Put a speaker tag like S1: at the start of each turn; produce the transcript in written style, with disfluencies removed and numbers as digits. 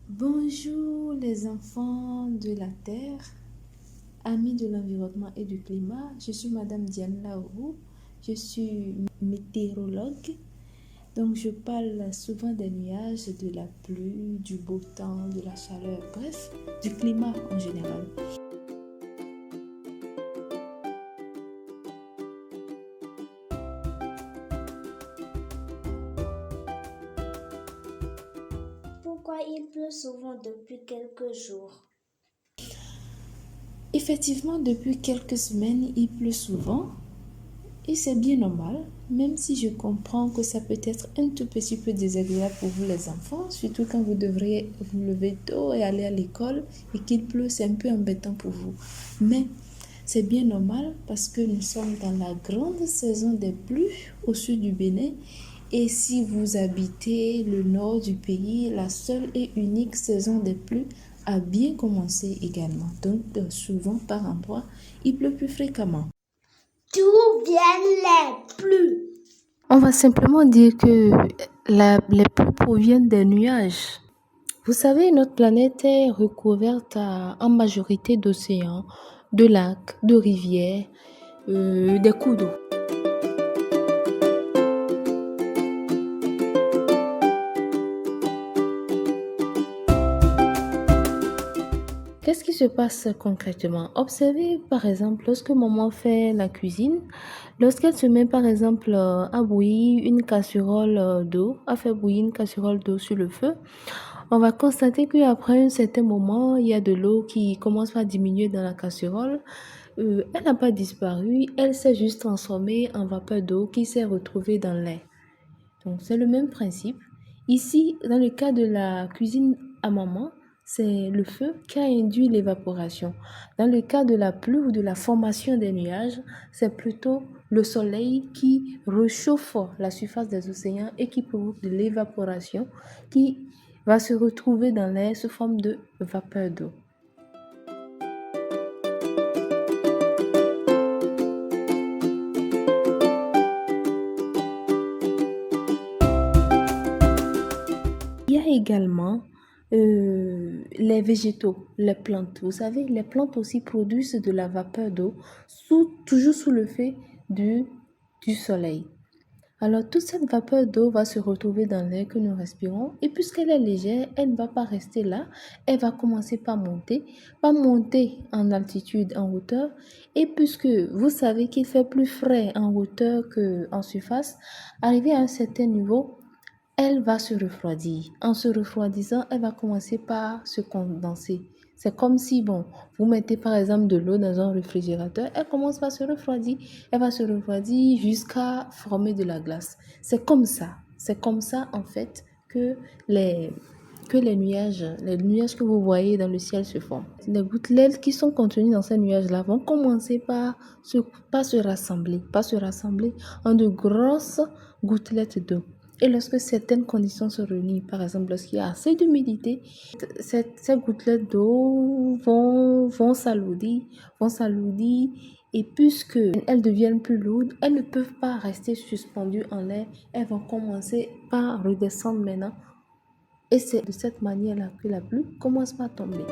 S1: Bonjour les enfants de la Terre, amis de l'environnement et du climat. Je suis Madame Diane Laourou, je suis météorologue. Donc je parle souvent des nuages, de la pluie, du beau temps, de la chaleur, bref, du climat en général.
S2: Pourquoi il pleut souvent depuis quelques jours?
S1: Effectivement, depuis quelques semaines, il pleut souvent. Et c'est bien normal, même si je comprends que ça peut être un tout petit peu désagréable pour vous les enfants, surtout quand vous devriez vous lever tôt et aller à l'école et qu'il pleut, c'est un peu embêtant pour vous. Mais c'est bien normal parce que nous sommes dans la grande saison des pluies au sud du Bénin. Et si vous habitez le nord du pays, la seule et unique saison des pluies a bien commencé également. Donc souvent par endroits, il pleut plus fréquemment.
S2: D'où viennent les pluies?
S1: On va simplement dire que les pluies proviennent des nuages. Vous savez, notre planète est recouverte en majorité d'océans, de lacs, de rivières, des cours d'eau. Qu'est-ce qui se passe concrètement? Observez par exemple lorsque maman fait la cuisine, lorsqu'elle se met par exemple à bouillir une casserole d'eau, à faire bouillir une casserole d'eau sur le feu, on va constater qu'après un certain moment, il y a de l'eau qui commence à diminuer dans la casserole. Elle n'a pas disparu, elle s'est juste transformée en vapeur d'eau qui s'est retrouvée dans l'air. Donc c'est le même principe. Ici, dans le cas de la cuisine à maman, c'est le feu qui a induit l'évaporation. Dans le cas de la pluie ou de la formation des nuages, c'est plutôt le soleil qui réchauffe la surface des océans et qui provoque de l'évaporation qui va se retrouver dans l'air sous forme de vapeur d'eau. Il y a également les végétaux, les plantes. Vous savez, les plantes aussi produisent de la vapeur d'eau, toujours sous l'effet du soleil. Alors, toute cette vapeur d'eau va se retrouver dans l'air que nous respirons et puisqu'elle est légère, elle ne va pas rester là, elle va commencer par monter en altitude, en hauteur. Et puisque vous savez qu'il fait plus frais en hauteur qu'en surface, arrivé à un certain niveau, elle va se refroidir. En se refroidissant, elle va commencer par se condenser. C'est comme si, vous mettez par exemple de l'eau dans un réfrigérateur, elle commence par se refroidir. Elle va se refroidir jusqu'à former de la glace. C'est comme ça en fait que les nuages que vous voyez dans le ciel se forment. Les gouttelettes qui sont contenues dans ces nuages-là vont commencer par se rassembler en de grosses gouttelettes d'eau. Et lorsque certaines conditions se réunissent, par exemple lorsqu'il y a assez d'humidité, ces gouttelettes d'eau vont s'alourdir, et puisque elles deviennent plus lourdes, elles ne peuvent pas rester suspendues en l'air, elles vont commencer par redescendre maintenant. Et c'est de cette manière-là que la pluie commence par tomber.